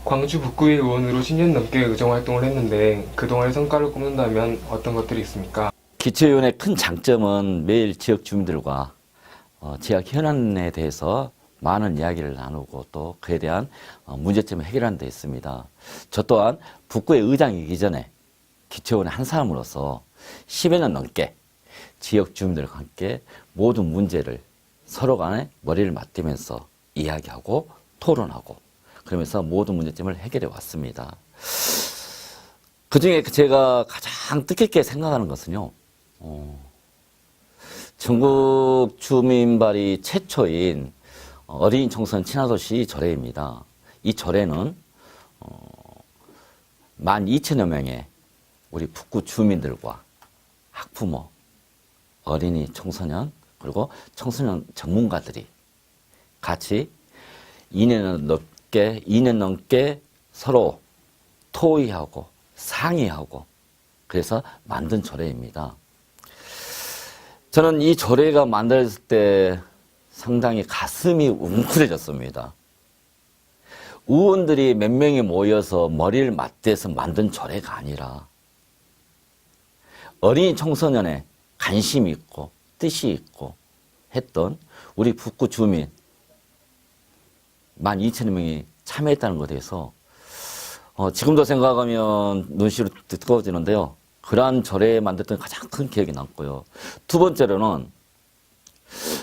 광주 북구의 의원으로 10년 넘게 의정 활동을 했는데 그동안의 성과를 꼽는다면 어떤 것들이 있습니까? 기초의원의 큰 장점은 매일 지역 주민들과 지역 현안에 대해서 많은 이야기를 나누고 또 그에 대한 문제점을 해결하는 데 있습니다. 저 또한 북구의 의장이기 전에 기초의원의 한 사람으로서 10여 년 넘게 지역 주민들과 함께 모든 문제를 서로 간에 머리를 맞대면서 이야기하고 토론하고 그러면서 모든 문제점을 해결해 왔습니다. 그중에 제가 가장 뜻깊게 생각하는 것은요. 전국 주민발의 최초인 어린이 청소년 친화도시 조례입니다. 이 조례는 12,000여 명의 우리 북구 주민들과 학부모, 어린이 청소년 그리고 청소년 전문가들이 같이 2년 넘게 서로 토의하고 상의하고 그래서 만든 조례입니다. 저는 이 조례가 만들어질 때 상당히 가슴이 웅크려졌습니다. 의원들이 몇 명이 모여서 머리를 맞대서 만든 조례가 아니라 어린이 청소년의 관심이 있고 뜻이 있고 했던 우리 북구 주민 12,000여 명이 참여했다는 것에 대해서 지금도 생각하면 눈시로 뜨거워지는데요. 그러한 조례에 만들었던 가장 큰 기억이 남고요. 두 번째로는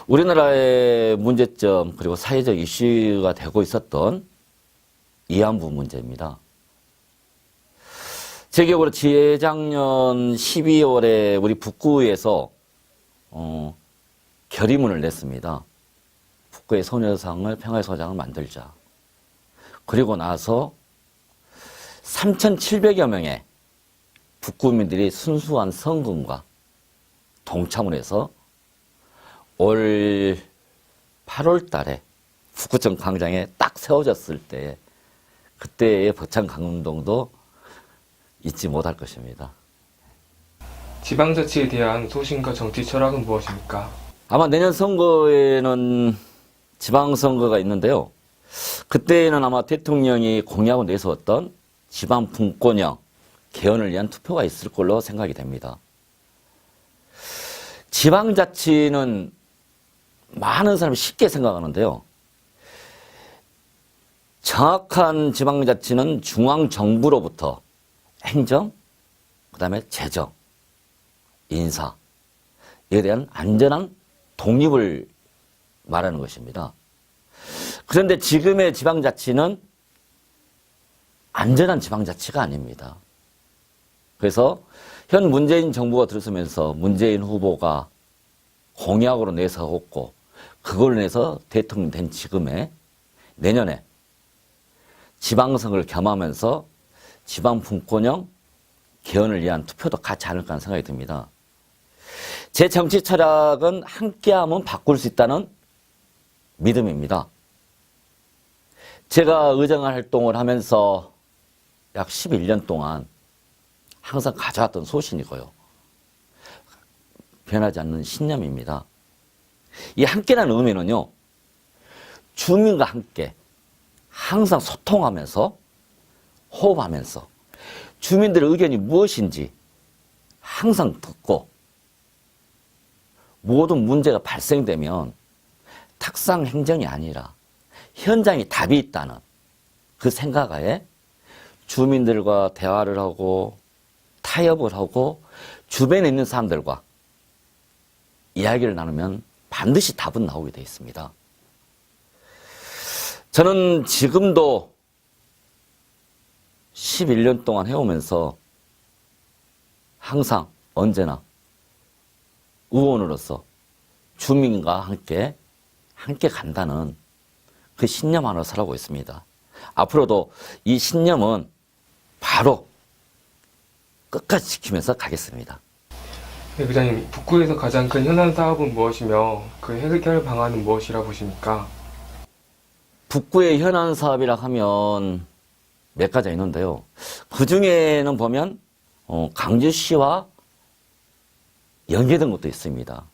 우리나라의 문제점 그리고 사회적 이슈가 되고 있었던 위안부 문제입니다. 제 기억으로 재작년 12월에 우리 북구에서 결의문을 냈습니다. 북구의 소녀상을 평화의 소장을 만들자. 그리고 나서 3,700여 명의 북구민들이 순수한 성금과 동참을 해서 올 8월 달에 북구청 광장에 딱 세워졌을 때 그때의 벅찬 감동도 잊지 못할 것입니다. 지방자치에 대한 소신과 정치 철학은 무엇입니까? 아마 내년 선거에는 지방선거가 있는데요. 그때는 아마 대통령이 공약을 내세웠던 지방분권형 개헌을 위한 투표가 있을 걸로 생각이 됩니다. 지방자치는 많은 사람이 쉽게 생각하는데요. 정확한 지방자치는 중앙정부로부터 행정, 그 다음에 재정, 인사에 대한 안전한 독립을 말하는 것입니다. 그런데 지금의 지방자치는 안전한 지방자치가 아닙니다. 그래서 현 문재인 정부가 들어서면서 문재인 후보가 공약으로 내세웠고 그걸 내서 대통령 된 지금에 내년에 지방선거를 겸하면서 지방분권형 개헌을 위한 투표도 같이 않을까 하는 생각이 듭니다. 제 정치 철학은 함께하면 바꿀 수 있다는 믿음입니다. 제가 의정 활동을 하면서 약 11년 동안 항상 가져왔던 소신이고요. 변하지 않는 신념입니다. 이 함께라는 의미는요. 주민과 함께 항상 소통하면서 호흡하면서 주민들의 의견이 무엇인지 항상 듣고 모든 문제가 발생되면 탁상 행정이 아니라 현장에 답이 있다는 그 생각하에 주민들과 대화를 하고 타협을 하고 주변에 있는 사람들과 이야기를 나누면 반드시 답은 나오게 되어 있습니다. 저는 지금도 11년 동안 해오면서 항상 언제나 의원으로서 주민과 함께 간다는 그 신념 하나로 살아오고 있습니다. 앞으로도 이 신념은 바로 끝까지 지키면서 가겠습니다. 네, 부장님, 북구에서 가장 큰 현안 사업은 무엇이며 그 해결 방안은 무엇이라 보십니까? 북구의 현안 사업이라 하면 몇 가지가 있는데요. 그 중에는 보면 강주시와 연계된 것도 있습니다.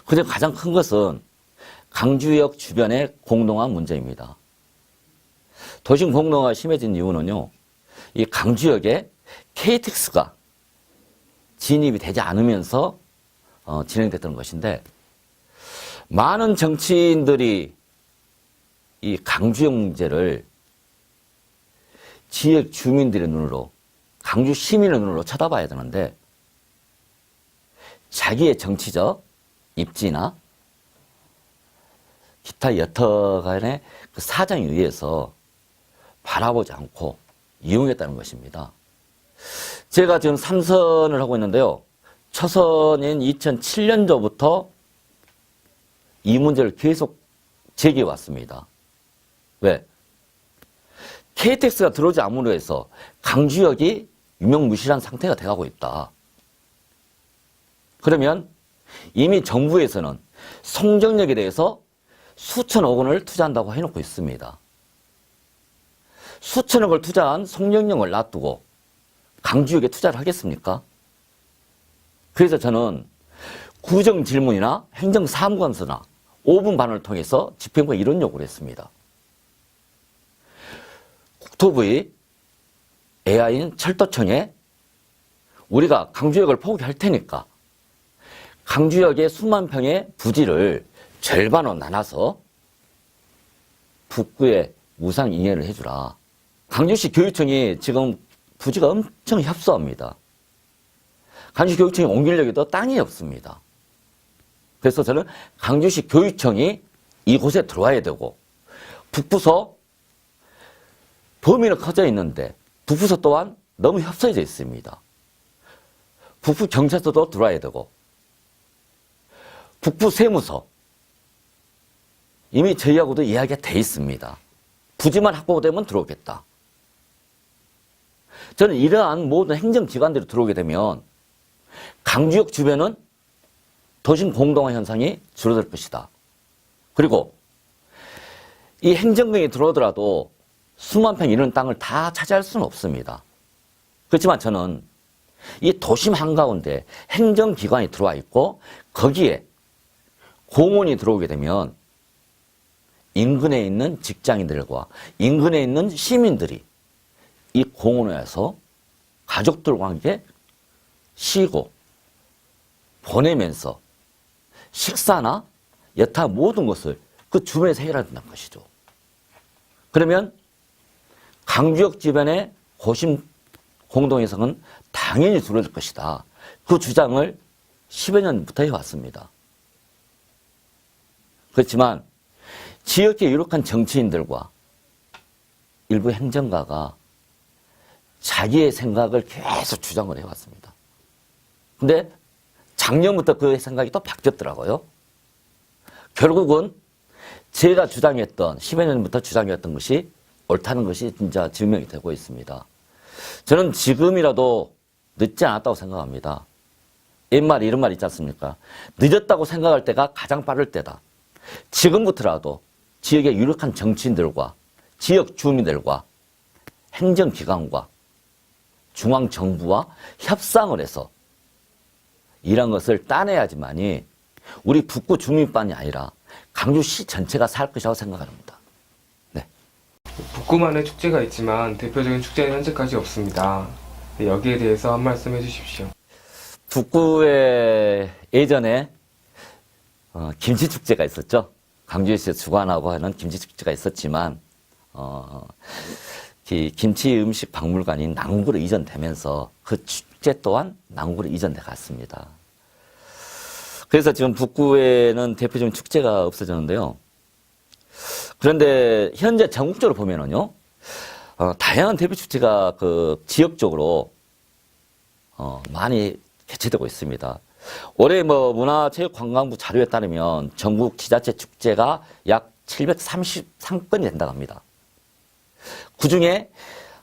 그중 가장 큰 것은 강주역 주변의 공동화 문제입니다. 도심 공동화가 심해진 이유는요, 이 강주역에 KTX가 진입이 되지 않으면서 진행됐던 것인데, 많은 정치인들이 이 강주역 문제를 지역 주민들의 눈으로, 강주 시민의 눈으로 쳐다봐야 되는데, 자기의 정치적 입지나 기타 여터 간의 그 사정에 의해서 바라보지 않고 이용했다는 것입니다. 제가 지금 3선을 하고 있는데요. 초선인 2007년도부터 이 문제를 계속 제기해 왔습니다. 왜? KTX가 들어오지 않음으로 해서 강주역이 유명무실한 상태가 돼가고 있다. 그러면 이미 정부에서는 송정역에 대해서 수천억 원을 투자한다고 해놓고 있습니다. 수천억을 투자한 송정역을 놔두고 강주역에 투자를 하겠습니까? 그래서 저는 구정질문이나 행정사무감서나 5분 반을 통해서 집행부에 이런 요구를 했습니다. 국토부의 AI인 철도청에 우리가 강주역을 포기할 테니까 강주역의 수만 평의 부지를 절반으로 나눠서 북구에 무상 인해를 해주라. 강주시 교육청이 지금 부지가 엄청 협소합니다. 강주시 교육청이 옮기려고 땅이 없습니다. 그래서 저는 강주시 교육청이 이곳에 들어와야 되고, 북부서 범위는 커져 있는데 북부서 또한 너무 협소해져 있습니다. 북부 경찰서도 들어와야 되고, 북부 세무서 이미 저희하고도 이야기가 돼 있습니다. 부지만 확보되면 들어오겠다. 저는 이러한 모든 행정기관들이 들어오게 되면 강주역 주변은 도심 공동화 현상이 줄어들 것이다. 그리고 이 행정경이 들어오더라도 수만 평 이런 땅을 다 차지할 수는 없습니다. 그렇지만 저는 이 도심 한가운데 행정기관이 들어와 있고 거기에 공원이 들어오게 되면 인근에 있는 직장인들과 인근에 있는 시민들이 이 공원에 와서 가족들과 함께 쉬고 보내면서 식사나 여타 모든 것을 그 주변에서 해결해야 된다는 것이죠. 그러면 강주역 주변의 고심 공동해상은 당연히 줄어들 것이다. 그 주장을 10여 년부터 해왔습니다. 그렇지만 지역에 유력한 정치인들과 일부 행정가가 자기의 생각을 계속 주장을 해왔습니다. 근데 작년부터 그 생각이 또 바뀌었더라고요. 결국은 제가 주장했던 10여 년부터 주장했던 것이 옳다는 것이 진짜 증명이 되고 있습니다. 저는 지금이라도 늦지 않았다고 생각합니다. 옛말에 이런 말 있지 않습니까? 늦었다고 생각할 때가 가장 빠를 때다. 지금부터라도 지역의 유력한 정치인들과 지역 주민들과 행정기관과 중앙정부와 협상을 해서 이런 것을 따내야지만이 우리 북구 주민뿐이 아니라 강주시 전체가 살 것이라고 생각합니다. 네. 북구만의 축제가 있지만 대표적인 축제는 현재까지 없습니다. 네, 여기에 대해서 한 말씀 해주십시오. 북구에 예전에 김치축제가 있었죠. 강주시에서 주관하고 하는 김치축제가 있었지만 김치 음식 박물관이 남구로 이전되면서 그 축제 또한 남구로 이전돼 갔습니다. 그래서 지금 북구에는 대표적인 축제가 없어졌는데요. 그런데 현재 전국적으로 보면은요, 다양한 대표 축제가 그 지역적으로 많이 개최되고 있습니다. 올해 문화체육관광부 자료에 따르면 전국 지자체 축제가 약 733건이 된다고 합니다. 그 중에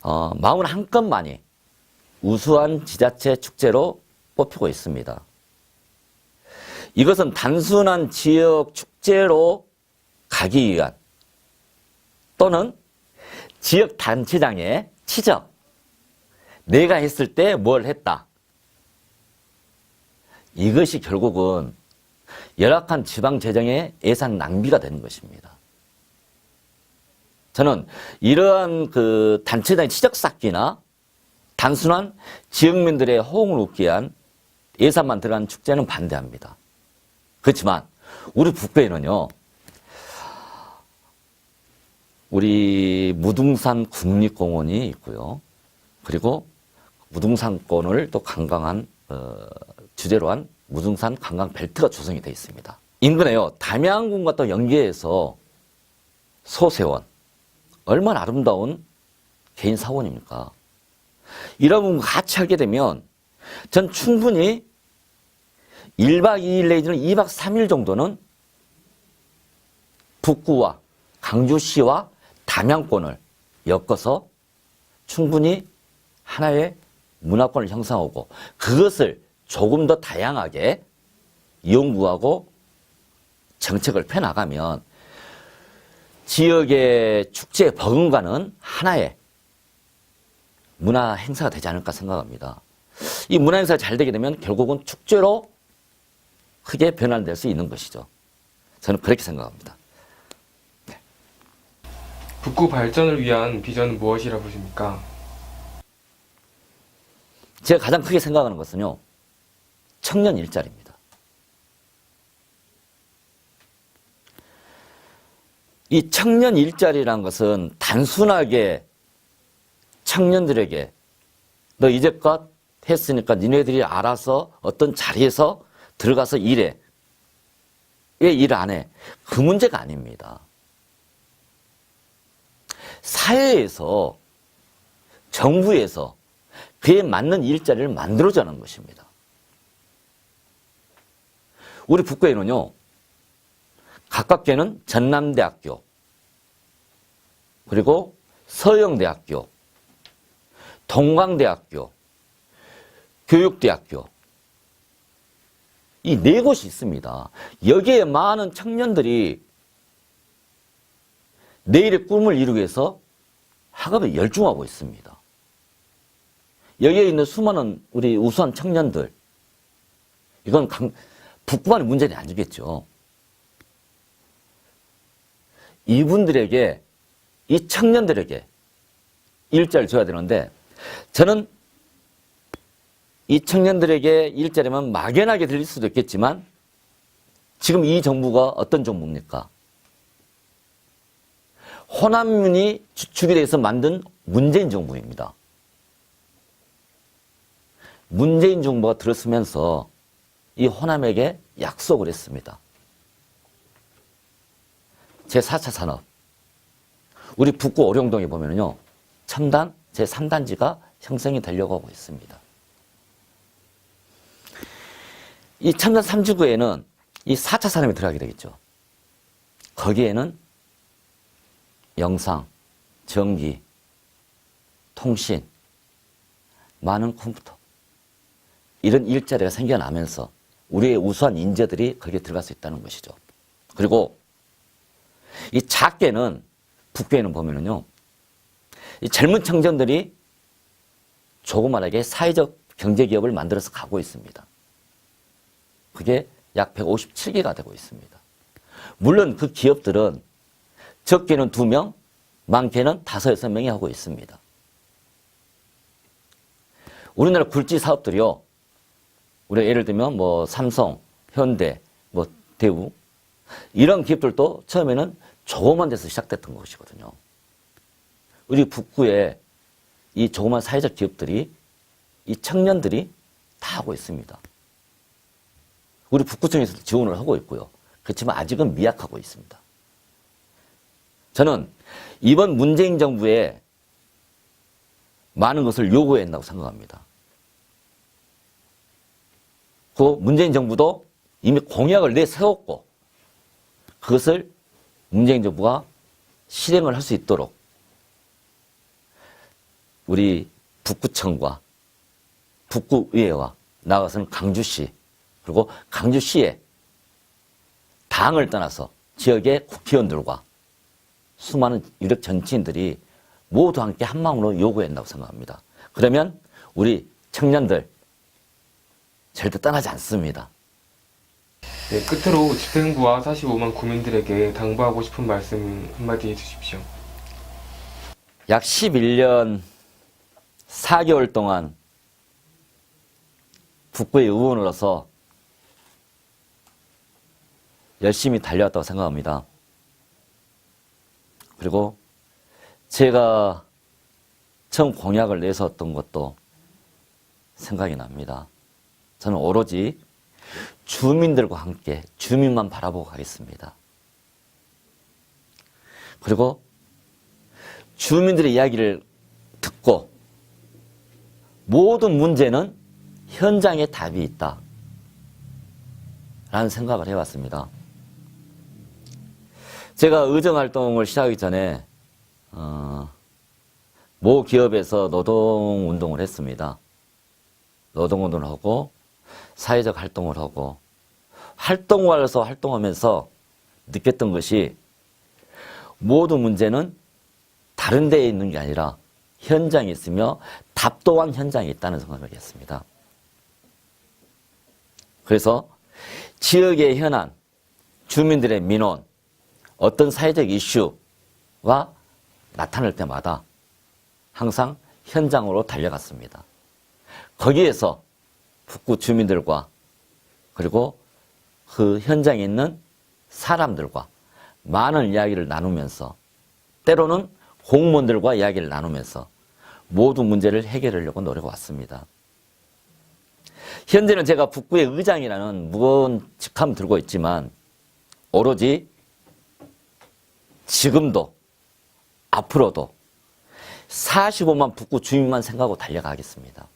41건만이 우수한 지자체 축제로 뽑히고 있습니다. 이것은 단순한 지역 축제로 가기 위한 또는 지역 단체장의 치적, 내가 했을 때 뭘 했다. 이것이 결국은 열악한 지방 재정의 예산 낭비가 되는 것입니다. 저는 이러한 그 단체장의 치적 쌓기나 단순한 지역민들의 호응을 얻기 위한 예산만 들어간 축제는 반대합니다. 그렇지만 우리 북구에는요, 우리 무등산 국립공원이 있고요. 그리고 무등산권을 또 관광한 주제로 한 무등산 관광 벨트가 조성이 되어 있습니다. 인근에요, 담양군과 또 연계해서 소세원, 얼마나 아름다운 개인 사원입니까? 이런 분과 같이 하게 되면 전 충분히 1박 2일 내지는 2박 3일 정도는 북구와 강주시와 담양권을 엮어서 충분히 하나의 문화권을 형성하고 그것을 조금 더 다양하게 연구하고 정책을 펴나가면 지역의 축제에 버금가는 하나의 문화 행사가 되지 않을까 생각합니다. 이 문화 행사가 잘 되게 되면 결국은 축제로 크게 변환될 수 있는 것이죠. 저는 그렇게 생각합니다. 북구 발전을 위한 비전은 무엇이라 보십니까? 제가 가장 크게 생각하는 것은요, 청년 일자리입니다. 이 청년 일자리라는 것은 단순하게 청년들에게 너 이제껏 했으니까 니네들이 알아서 어떤 자리에서 들어가서 일해. 왜 일 안 해? 그 문제가 아닙니다. 사회에서, 정부에서 그에 맞는 일자리를 만들어주는 것입니다. 우리 북구에는요, 가깝게는 전남대학교, 그리고 서영대학교, 동광대학교, 교육대학교, 이 네 곳이 있습니다. 여기에 많은 청년들이 내일의 꿈을 이루기 위해서 학업에 열중하고 있습니다. 여기에 있는 수많은 우리 우수한 청년들, 이건 북구만의 문제는 아니겠죠. 이분들에게, 이 청년들에게 일자리를 줘야 되는데, 저는 이 청년들에게 일자리만 막연하게 들릴 수도 있겠지만 지금 이 정부가 어떤 정부입니까? 호남민이 주축이 돼서 만든 문재인 정부입니다. 문재인 정부가 들었으면서 이 호남에게 약속을 했습니다. 제4차 산업, 우리 북구 오령동에 보면요, 첨단 제3단지가 형성이 되려고 하고 있습니다. 이 첨단 3지구에는 이 4차 산업이 들어가게 되겠죠. 거기에는 영상, 전기, 통신, 많은 컴퓨터, 이런 일자리가 생겨나면서 우리의 우수한 인재들이 거기에 들어갈 수 있다는 것이죠. 그리고 이 작게는, 북교에는 보면은요, 이 젊은 청년들이 조그만하게 사회적 경제기업을 만들어서 가고 있습니다. 그게 약 157개가 되고 있습니다. 물론 그 기업들은 적게는 2명, 많게는 5, 6명이 하고 있습니다. 우리나라 굴지 사업들이요, 우리 예를 들면 뭐 삼성, 현대, 뭐 대우, 이런 기업들도 처음에는 조그만 데서 시작됐던 것이거든요. 우리 북구에 이 조그만 사회적 기업들이, 이 청년들이 다 하고 있습니다. 우리 북구청에서 지원을 하고 있고요. 그렇지만 아직은 미약하고 있습니다. 저는 이번 문재인 정부에 많은 것을 요구해야 한다고 생각합니다. 그 문재인 정부도 이미 공약을 내세웠고 그것을 문재인 정부가 실행을 할 수 있도록 우리 북구청과 북구의회와 나아가서는 강주시, 그리고 강주시에 당을 떠나서 지역의 국회의원들과 수많은 유력 정치인들이 모두 함께 한 마음으로 요구해야 한다고 생각합니다. 그러면 우리 청년들 절대 떠나지 않습니다. 네, 끝으로 집행부와 45만 구민들에게 당부하고 싶은 말씀 한마디 해주십시오. 약 11년 4개월 동안 북구의 의원으로서 열심히 달려왔다고 생각합니다. 그리고 제가 처음 공약을 내세웠던 것도 생각이 납니다. 저는 오로지 주민들과 함께 주민만 바라보고 가겠습니다. 그리고 주민들의 이야기를 듣고 모든 문제는 현장에 답이 있다 라는 생각을 해왔습니다. 제가 의정활동을 시작하기 전에 모 기업에서 노동운동을 했습니다. 노동운동을 하고 사회적 활동을 하고 활동하면서 느꼈던 것이 모든 문제는 다른 데에 있는 게 아니라 현장에 있으며 답 또한 현장에 있다는 생각을 했습니다. 그래서 지역의 현안, 주민들의 민원, 어떤 사회적 이슈가 나타날 때마다 항상 현장으로 달려갔습니다. 거기에서 북구 주민들과 그리고 그 현장에 있는 사람들과 많은 이야기를 나누면서 때로는 공무원들과 이야기를 나누면서 모든 문제를 해결하려고 노력해 왔습니다. 현재는 제가 북구의 의장이라는 무거운 직함을 들고 있지만 오로지 지금도 앞으로도 45만 북구 주민만 생각하고 달려가겠습니다.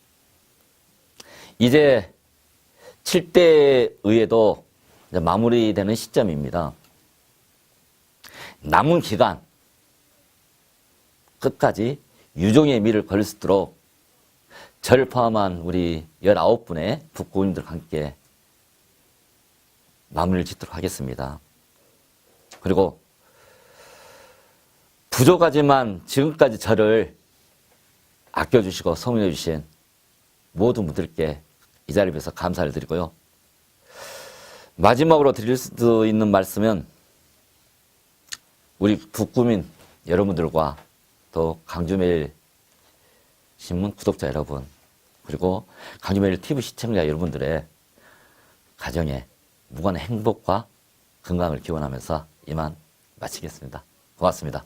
이제 7대 의회도 이제 마무리되는 시점입니다. 남은 기간 끝까지 유종의 미를 걸을 수 있도록 저를 포함한 우리 19분의 북구인들과 함께 마무리를 짓도록 하겠습니다. 그리고 부족하지만 지금까지 저를 아껴주시고 성원해 주신 모든 분들께 이 자리를 위해서 감사를 드리고요. 마지막으로 드릴 수 있는 말씀은 우리 북구민 여러분들과 또 강주매일 신문 구독자 여러분 그리고 강주매일 TV 시청자 여러분들의 가정에 무한한 행복과 건강을 기원하면서 이만 마치겠습니다. 고맙습니다.